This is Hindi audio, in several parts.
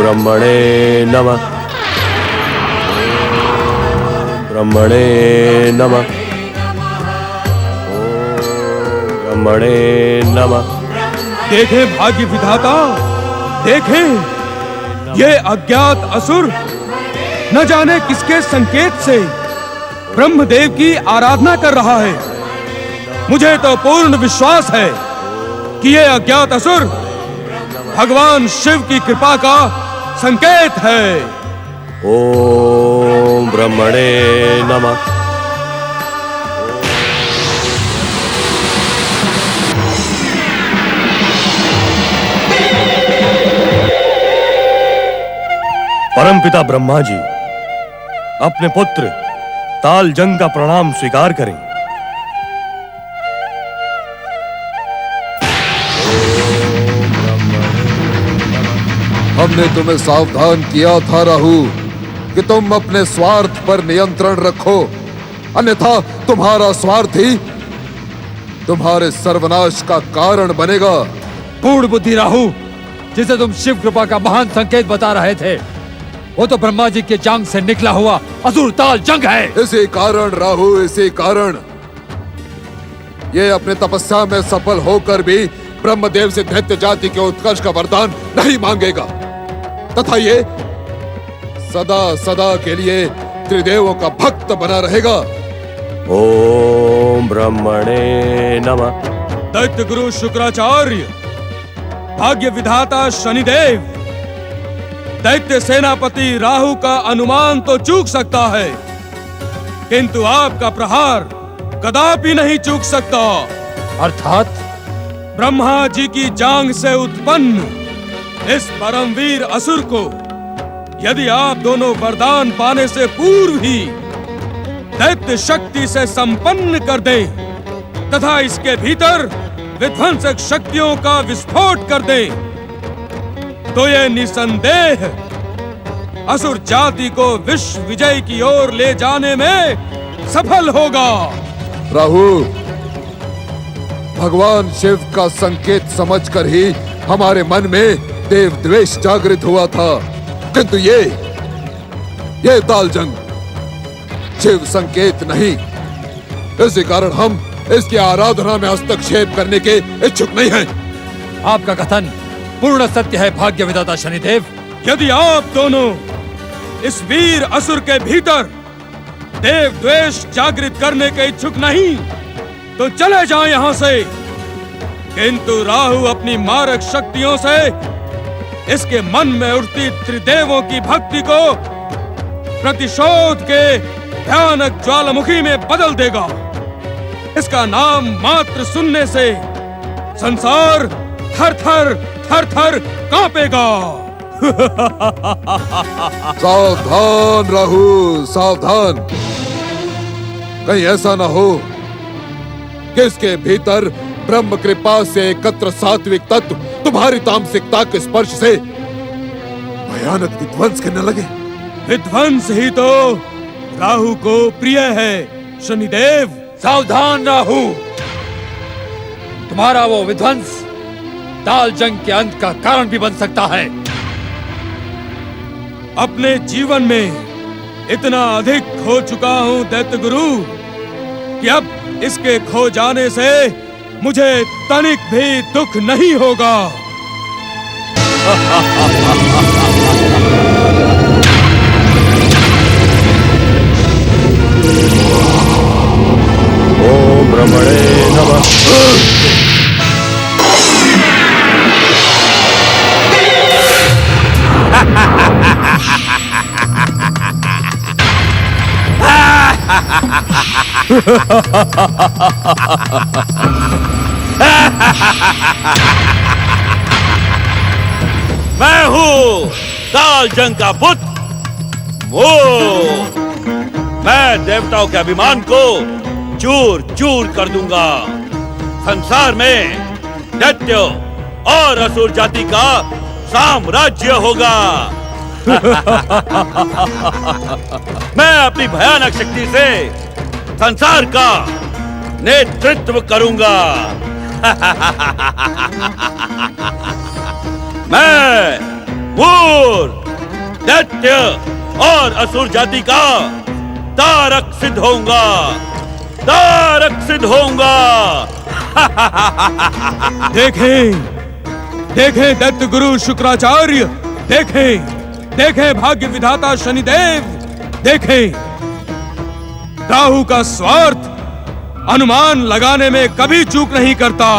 ब्रह्मणे नमः। ब्रह्मणे नमः। ब्रह्मणे नमः। देखें भाग्य विधाता, देखें ये अज्ञात असुर न जाने किसके संकेत से ब्रह्मदेव की आराधना कर रहा है। मुझे तो पूर्ण विश्वास है कि ये अज्ञात असुर भगवान शिव की कृपा का संकेत है। ओम ब्रह्मणे नमः। परमपिता ब्रह्मा जी, अपने पुत्र तालजंग का प्रणाम स्वीकार करें। हमने तुम्हें सावधान किया था राहु कि तुम अपने स्वार्थ पर नियंत्रण रखो, अन्यथा तुम्हारा स्वार्थ ही तुम्हारे सर्वनाश का कारण बनेगा। पूर्ण बुद्धि राहु, जिसे तुम शिव कृपा का महान संकेत बता रहे थे, वो तो ब्रह्मा जी के जांग से निकला हुआ असुर तालजंग है। इसी कारण राहु, इसी कारण ये अपने तपस्या में सफल होकर भी ब्रह्मदेव से दैत्य जाति के उत्कर्ष का वरदान नहीं मांगेगा, तथा ये सदा सदा के लिए त्रिदेवों का भक्त बना रहेगा। ओम ब्रह्मणे नमः। दैत्य गुरु शुक्राचार्य, भाग्य विधाता शनिदेव, दैत्य सेनापति राहु का अनुमान तो चूक सकता है, किंतु आपका प्रहार कदापि नहीं चूक सकता। अर्थात ब्रह्मा जी की जांग से उत्पन्न इस परमवीर असुर को यदि आप दोनों वरदान पाने से पूर्व ही दैत्य शक्ति से संपन्न कर दें तथा इसके भीतर विध्वंसक शक्तियों का विस्फोट कर दें, तो ये निसंदेह असुर जाति को विश्व विजय की ओर ले जाने में सफल होगा। राहु, भगवान शिव का संकेत समझकर ही हमारे मन में देव द्वेष जागृत हुआ था, किंतु ये तालजंग शिव संकेत नहीं। इसी कारण हम इसकी आराधना में हस्तक्षेप करने के इच्छुक नहीं हैं। आपका कथन पूर्ण सत्य है भाग्य विधाता शनिदेव। यदि आप दोनों इस वीर असुर के भीतर देव द्वेष जागृत करने के इच्छुक नहीं तो चले जाएं यहां से, किंतु राहु अपनी मारक शक्तियों से इसके मन में उठती त्रिदेवों की भक्ति को प्रतिशोध के भयानक ज्वालामुखी में बदल देगा। इसका नाम मात्र सुनने से संसार थर थर कांपेगा। सावधान राहु, सावधान, कहीं ऐसा न हो कि इसके भीतर ब्रह्म कृपा से एकत्र सात्विक तत्व तुम्हारी तामसिकता के स्पर्श से भयानक विध्वंस करने लगे। विध्वंस ही तो राहु को प्रिय है शनिदेव। सावधान राहु, तुम्हारा वो विध्वंस तालजंग के अंत का कारण भी बन सकता है। अपने जीवन में इतना अधिक खो चुका हूं दैत्य गुरु कि अब इसके खो जाने से मुझे तनिक भी दुख नहीं होगा। ओम ब्रह्मणे नमः। मैं हूँ तालजंग का पुत्र मोर। मैं देवताओं के अभिमान को चूर चूर कर दूंगा। संसार में दैत्य और असुर जाति का साम्राज्य होगा। मैं अपनी भयानक शक्ति से संसार का नेतृत्व करूंगा। मैं मूर दैत्य और असुर जाति का तारक सिद्ध होऊंगा, तारक सिद्ध होऊंगा। देखें, देखें दैत्य गुरु शुक्राचार्य, देखें, देखें भाग्य विधाता शनिदेव, देखें राहु का स्वार्थ अनुमान लगाने में कभी चूक नहीं करता।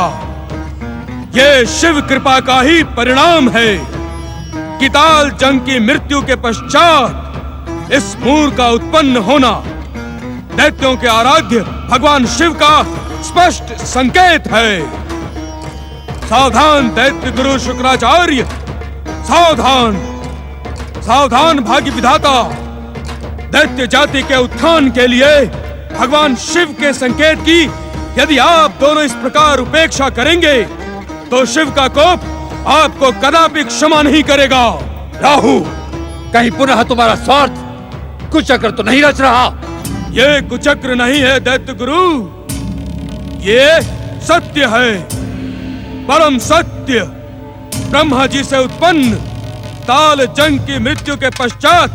ये शिव कृपा का ही परिणाम है कि ताल जंग की मृत्यु के पश्चात इस मूर का उत्पन्न होना दैत्यों के आराध्य भगवान शिव का स्पष्ट संकेत है। सावधान दैत्य गुरु शुक्राचार्य, सावधान, सावधान भाग्य विधाता। दैत्य जाति के उत्थान के लिए भगवान शिव के संकेत की यदि आप दोनों इस प्रकार उपेक्षा करेंगे तो शिव का कोप आपको कदापि क्षमा नहीं करेगा। राहु, कहीं पुनः तुम्हारा स्वार्थ कुचक्र तो नहीं रच रहा? ये कुचक्र नहीं है दैत्य गुरु, ये सत्य है, परम सत्य। ब्रह्मा जी से उत्पन्न ताल जंग की मृत्यु के पश्चात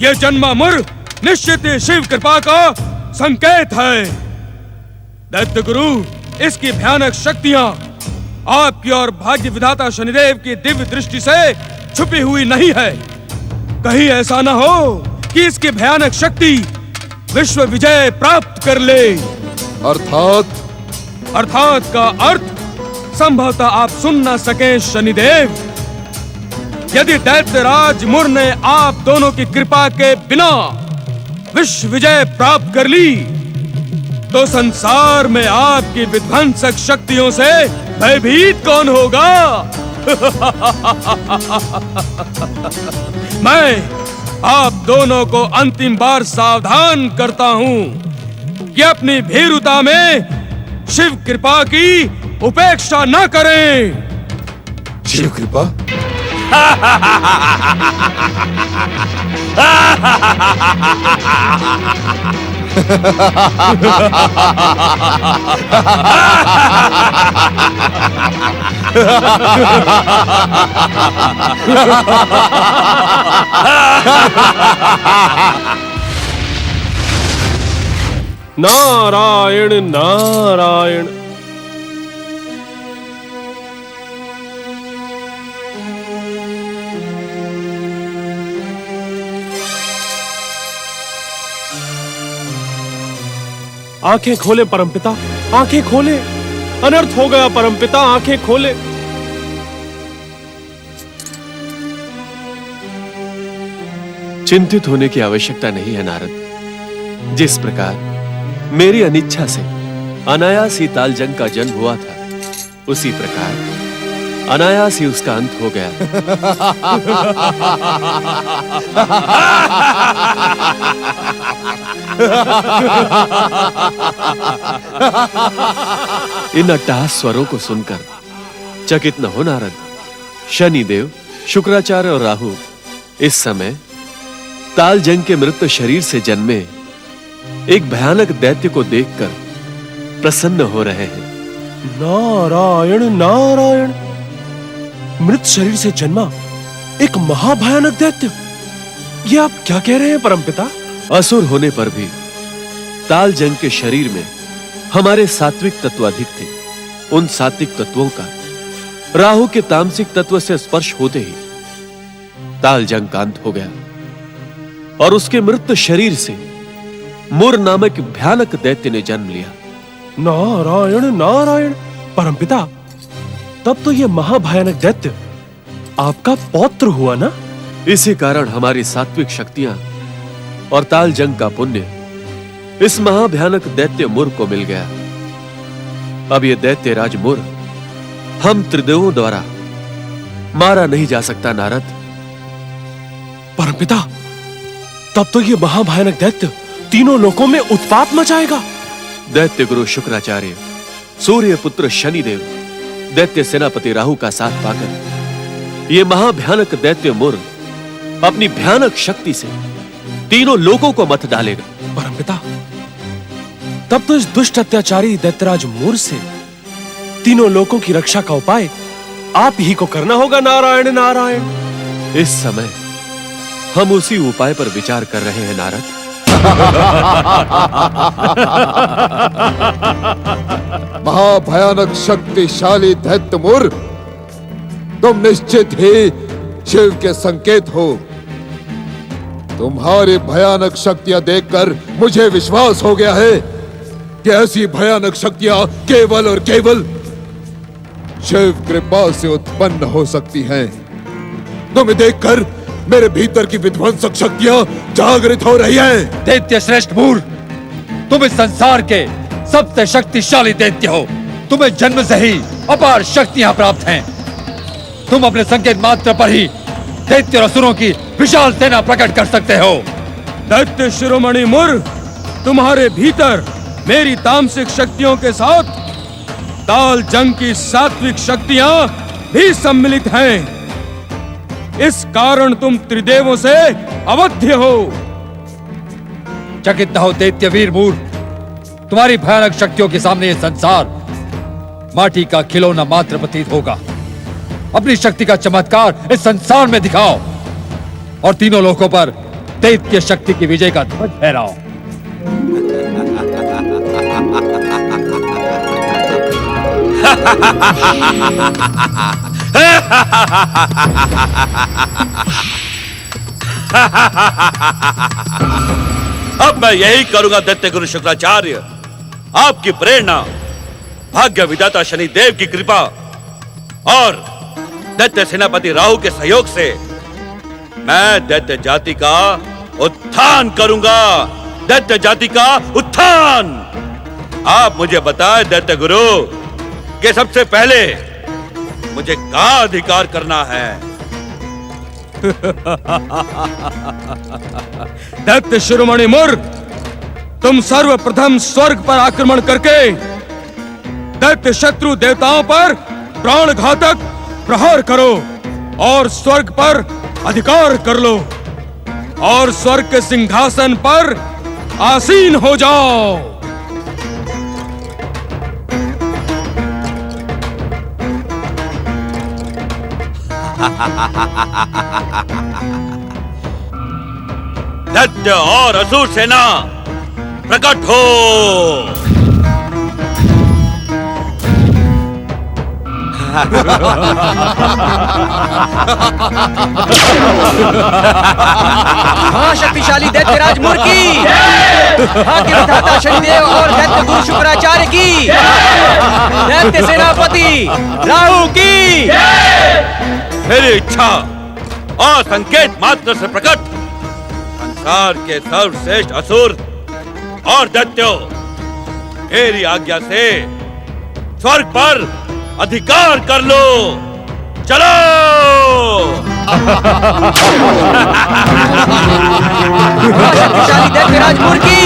ये जन्मामुर निश्चित ही शिव कृपा का संकेत है। दैत्य गुरु, इसकी भयानक शक्तियां आपकी और भाग्य विधाता शनिदेव की दिव्य दृष्टि से छुपी हुई नहीं है। कहीं ऐसा न हो कि इसकी भयानक शक्ति विश्व विजय प्राप्त कर ले। अर्थात का अर्थ संभवतः आप सुन न सके शनिदेव। यदि दैत्यराज मुर ने आप दोनों की कृपा के बिना विश्व विजय प्राप्त कर ली तो संसार में आपकी विध्वंसक शक्तियों से भयभीत कौन होगा? मैं आप दोनों को अंतिम बार सावधान करता हूं कि अपनी भीरुता में शिव कृपा की उपेक्षा न करें। शिव कृपा? नारायण नारायण। आंखें खोले परमपिता, आंखें खोले। अनर्थ हो गया परमपिता, आंखें खोले। चिंतित होने की आवश्यकता नहीं है नारद। जिस प्रकार मेरी अनिच्छा से अनायास ही तालजंग का जन्म हुआ था, उसी प्रकार अनायास ही उसका अंत हो गया। इन अट्टहास स्वरों को सुनकर चकित न हो नारद। शनिदेव, शुक्राचार्य और राहु इस समय तालजंग के मृत शरीर से जन्मे एक भयानक दैत्य को देखकर प्रसन्न हो रहे हैं। नारायण नारायण। मृत शरीर से जन्मा एक महाभयानक दैत्य, ये आप क्या कह रहे हैं परमपिता? असुर होने पर भी तालजंग के शरीर में हमारे सात्विक तत्व अधिक थे। उन सात्विक तत्वों का राहु के तामसिक तत्व से स्पर्श होते ही तालजंग का अंत हो गया और उसके मृत शरीर से मुर नामक भयानक दैत्य ने जन्म लिया। नारायण नारायण। परमपिता, तब तो यह महाभयानक दैत्य आपका पौत्र हुआ ना? इसी कारण हमारी सात्विक शक्तियां और तालजंग का पुण्य इस महाभयानक दैत्य मुर को मिल गया। अब यह दैत्य राज मुर हम त्रिदेवों द्वारा मारा नहीं जा सकता नारद। परमपिता, तब तो यह महाभयानक दैत्य तीनों लोकों में उत्पात मचाएगा। दैत्य गुरु शुक्राचार्य, सूर्य पुत्र शनिदेव, दैत्य सेनापति राहु का साथ पाकर यह महाभयानक दैत्य मुर अपनी भयानक शक्ति से तीनों लोकों को मत डालेगा। परमपिता, तब तो इस दुष्ट अत्याचारी दैत्यराज मुर से तीनों लोकों की रक्षा का उपाय आप ही को करना होगा। नारायण नारायण। इस समय हम उसी उपाय पर विचार कर रहे हैं नारद। महाभयानक शक्तिशाली दैत्य मुर, तुम निश्चित ही शिव के संकेत हो। तुम्हारी भयानक शक्तियां देखकर मुझे विश्वास हो गया है कि ऐसी भयानक शक्तियां केवल और केवल शिव कृपा से उत्पन्न हो सकती हैं। तुम्हें देखकर मेरे भीतर की विध्वंसक शक्तियां जागृत हो रही हैं। दैत्य श्रेष्ठ मूर, तुम इस संसार के सबसे शक्तिशाली दैत्य हो। तुम्हें जन्म से ही अपार शक्तियां प्राप्त हैं। तुम अपने संकेत मात्र पर ही दैत्य और असुरों की विशाल सेना प्रकट कर सकते हो। दैत्य शिरोमणि मुर, तुम्हारे भीतर मेरी तामसिक शक्तियों के साथ ताल जंग की सात्विक शक्तियां भी सम्मिलित हैं। इस कारण तुम त्रिदेवों से अवध्य हो। चकित न हो दैत्य वीर मूर, तुम्हारी भयानक शक्तियों के सामने यह संसार माटी का खिलौना मात्र प्रतीत होगा। अपनी शक्ति का चमत्कार इस संसार में दिखाओ और तीनों लोकों पर दैत्य शक्ति की विजय का ध्वज फहराओ। अब मैं यही करूंगा दैत्य गुरु शुक्राचार्य। आपकी प्रेरणा, भाग्य विधाता शनि देव की कृपा और दैत्य सेनापति राहु के सहयोग से मैं दैत्य जाति का उत्थान करूंगा। दैत्य जाति का उत्थान। आप मुझे बताएं दैत्य गुरु कि सबसे पहले मुझे क्या अधिकार करना है? दैत्य शिरोमणि मुर, तुम सर्वप्रथम स्वर्ग पर आक्रमण करके दैत्य शत्रु देवताओं पर प्राण घातक प्रहार करो और स्वर्ग पर अधिकार कर लो और स्वर्ग के सिंहासन पर आसीन हो जाओ। दैत्य और असुर सेना प्रकट हो। महाशक्तिशाली दैत्यराज मुर की, भाग्य विधाता शनिदेव और दैत्य गुरु शुक्राचार्य की, दैत्य सेनापति राहु की। मेरी इच्छा और संकेत मात्र से प्रकट संसार के सर्वश्रेष्ठ असुर और दैत्यों, मेरी आज्ञा से स्वर्ग पर अधिकार कर लो। चलो। शक्तिशाली दैत्यराज मुर की,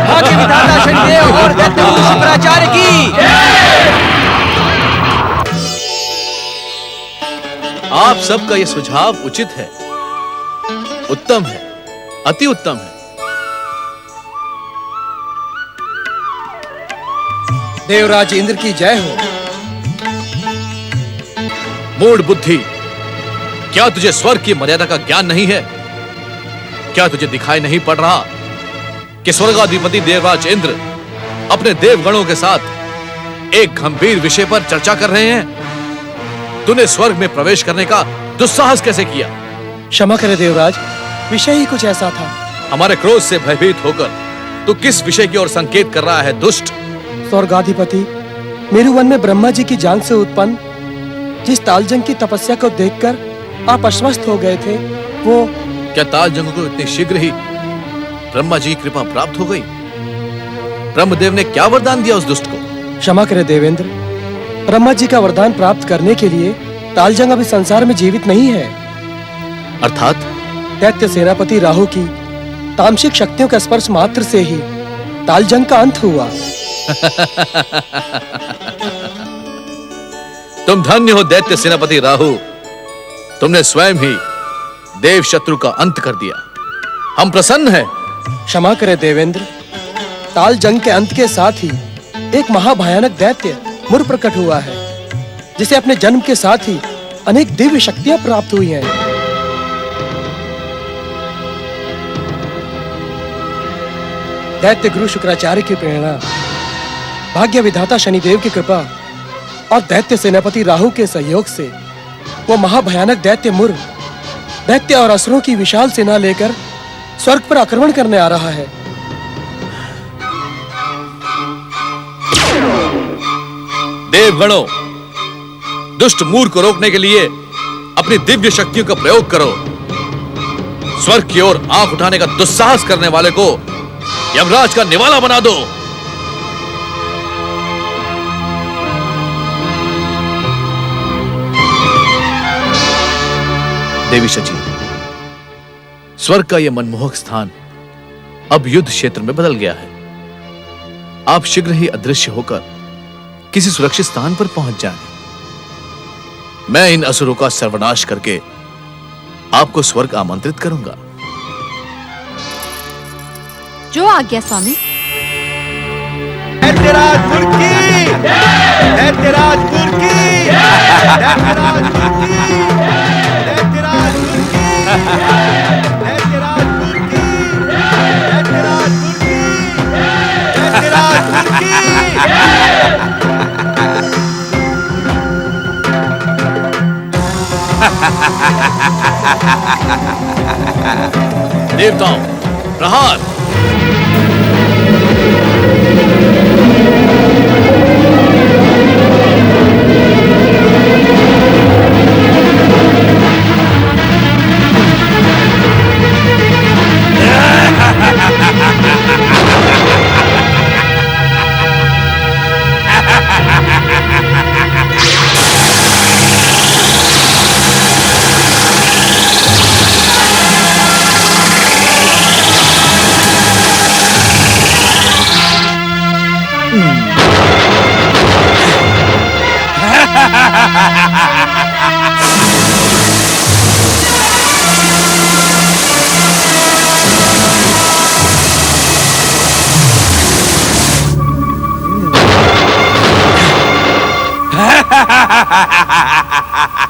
भाग्य विधाता शनिदेव और दैत्य गुरु शुक्राचार्य की। आप सबका यह सुझाव उचित है, उत्तम है, अति उत्तम है। देवराज इंद्र की जय हो। मूढ़ बुद्धि, क्या तुझे स्वर्ग की मर्यादा का ज्ञान नहीं है? क्या तुझे दिखाई नहीं पड़ रहा कि स्वर्गाधिपति देवराज इंद्र अपने देवगणों के साथ एक गंभीर विषय पर चर्चा कर रहे हैं? तूने स्वर्ग में प्रवेश करने का दुस्साहस कैसे किया? क्षमा करे देवराज, विषय ही कुछ ऐसा था। हमारे क्रोध से भयभीत होकर तू किस विषय की ओर संकेत कर रहा है दुष्ट? स्वर्गाधिपति, मेरुवन में ब्रह्मा जी की जांग से उत्पन्न जिस तालजंग की तपस्या को देखकर आप अस्वस्थ हो गए थे, वो क्या तालजंग को इतनी शीघ्र ही ब्रह्मा जी की कृपा प्राप्त हो गई? ब्रह्मदेव ने क्या वरदान दिया उस दुष्ट को? क्षमा करे देवेंद्र, ब्रह्मा जी का वरदान प्राप्त करने के लिए तालजंग अभी संसार में जीवित नहीं है। अर्थात दैत्य सेनापति राहु की तामसिक शक्तियों का स्पर्श मात्र से ही तालजंग का अंत हुआ। तुम धन्य हो दैत्य सेनापति राहु, तुमने स्वयं ही देव शत्रु का अंत कर दिया। हम प्रसन्न हैं। क्षमा करे देवेंद्र, तालजंग के अंत के साथ ही एक महाभयानक दैत्य मुर प्रकट हुआ है, जिसे अपने जन्म के साथ ही अनेक दिव्य शक्तियां प्राप्त हुई हैं। दैत्य गुरु शुक्राचार्य की प्रेरणा, भाग्य विधाता शनिदेव की कृपा और दैत्य सेनापति राहु के सहयोग से वो महाभयानक दैत्य मुर दैत्य और असुरों की विशाल सेना लेकर स्वर्ग पर आक्रमण करने आ रहा है। देवगणों, दुष्ट मूर को रोकने के लिए अपनी दिव्य शक्तियों का प्रयोग करो। स्वर्ग की ओर आंख उठाने का दुस्साहस करने वाले को यमराज का निवाला बना दो। देवी शची, स्वर्ग का यह मनमोहक स्थान अब युद्ध क्षेत्र में बदल गया है। आप शीघ्र ही अदृश्य होकर किसी सुरक्षित स्थान पर पहुंच जाएं। मैं इन असुरों का सर्वनाश करके आपको स्वर्ग आमंत्रित करूंगा। जो आज्ञा स्वामी। दैत्यराज की, दैत्यराज की, दैत्यराज की, दैत्यराज की, दैत्यराज की, दैत्यराज की, दैत्यराज की। देवताओं, प्रहार।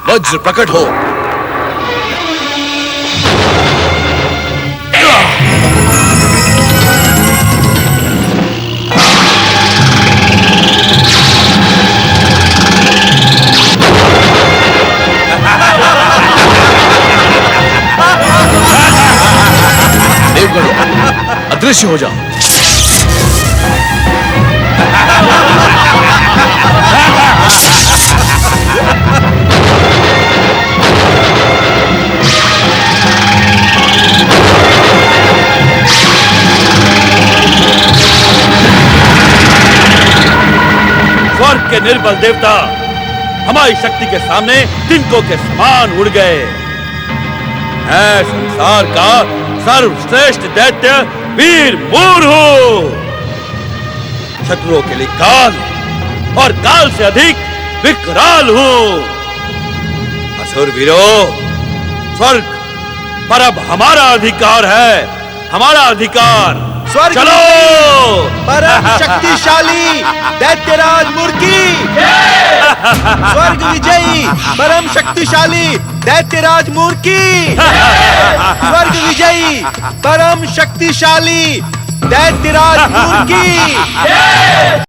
वज्र प्रकट हो। देवगणों, अदृश्य हो जाओ। स्वर्ग के निर्बल देवता हमारी शक्ति के सामने तिनकों के समान उड़ गए। मैं संसार का सर्वश्रेष्ठ दैत्य वीर मूर हूं। शत्रुओं के लिए काल और काल से अधिक विकराल हूं। असुर वीरों, स्वर्ग पर अब हमारा अधिकार है, हमारा अधिकार। स्वर्ग चलो। परम शक्तिशाली दैत्यराज मूर्ति, स्वर्ग विजयी परम शक्तिशाली दैत्यराज मूर्ति, स्वर्ग विजयी परम शक्तिशाली दैत्यराज मूर्ति।